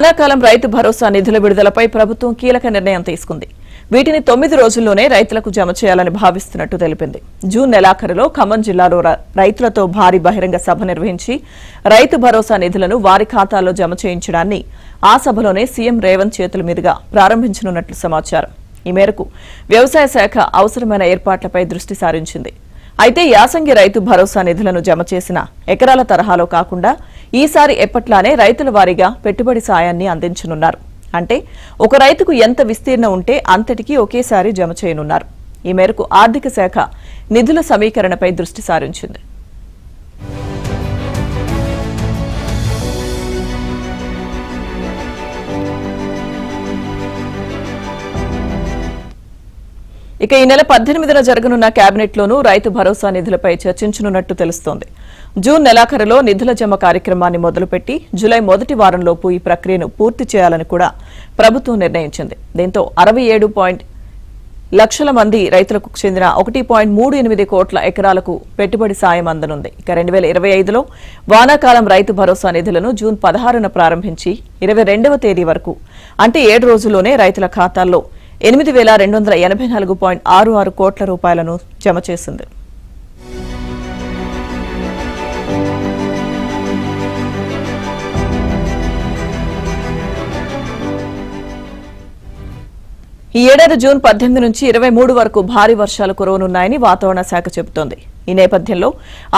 వానాకాలం రైతు భరోసా నిధుల విడుదలపై ప్రభుత్వం కీలక నిర్ణయం తీసుకుంది. వీటిని 9 రోజుల్లోనే రైతులకు జమ చేయాలని భావిస్తున్నట్టు తెలిపింది. జూన్ నెలాఖరులో ఖమ్మం జిల్లాలో రైతులతో భారీ బహిరంగ సభ నిర్వహించి రైతు భరోసా నిధులను వారి ఖాతాల్లో జమ చేయించడాన్ని ఆ సభలోనే సీఎం రేవంత్ చేతుల మీదుగా ప్రారంభించనున్నట్లు సమాచారం. ఈ మేరకు వ్యవసాయ శాఖ అవసరమైన ఏర్పాట్లపై దృష్టి సారించింది. అయితే యాసంగి రైతు భరోసా నిధులను జమ చేసిన ఎకరాల తరహాలో కాకుండా ఈసారి ఎప్పట్లానే రైతుల వారీగా పెట్టుబడి సాయాన్ని అందించనున్నారు. అంటే ఒక రైతుకు ఎంత విస్తీర్ణం ఉంటే అంతటికీ ఒకేసారి జమ చేయనున్నారు. ఈ మేరకు ఆర్థిక శాఖ నిధుల సమీకరణపై దృష్టి సారించింది. ఇక ఈ నెల 18న జరగనున్న కేబినెట్లోనూ రైతు భరోసా నిధులపై చర్చించనున్నట్టు తెలుస్తోంది. జూన్ నెలాఖరులో నిధుల జమ కార్యక్రమాన్ని మొదలుపెట్టి జులై మొదటి వారంలోపు ఈ ప్రక్రియను పూర్తి చేయాలని కూడా ప్రభుత్వం నిర్ణయించింది. దీంతో 67 లక్షల మంది రైతులకు చెందిన 1.38 కోట్ల ఎకరాలకు పెట్టుబడి సాయం అందనుంది. ఇక 2025లో వానాకాలం రైతు భరోసా నిధులను జూన్ 16న ప్రారంభించి 22వ తేదీ వరకు అంటే 7 రోజుల్లోనే రైతుల ఖాతాల్లో 8,284.66 కోట్ల రూపాయలను జమ చేసింది. ఈ ఏడాది జూన్ 18 నుంచి 23 వరకు భారీ వర్షాలు కురవనున్నాయని వాతావరణ శాఖ చెబుతోంది. ఈ నేపథ్యంలో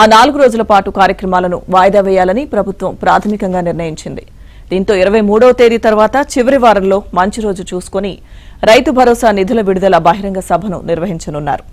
ఆ 4 రోజుల పాటు కార్యక్రమాలను వాయిదా వేయాలని ప్రభుత్వం ప్రాథమికంగా నిర్ణయించింది. దీంతో 23వ తేదీ తర్వాత చివరి వారంలో మంచి రోజు చూసుకుని రైతు భరోసా నిధుల విడుదల బహిరంగ సభను నిర్వహించనున్నారు.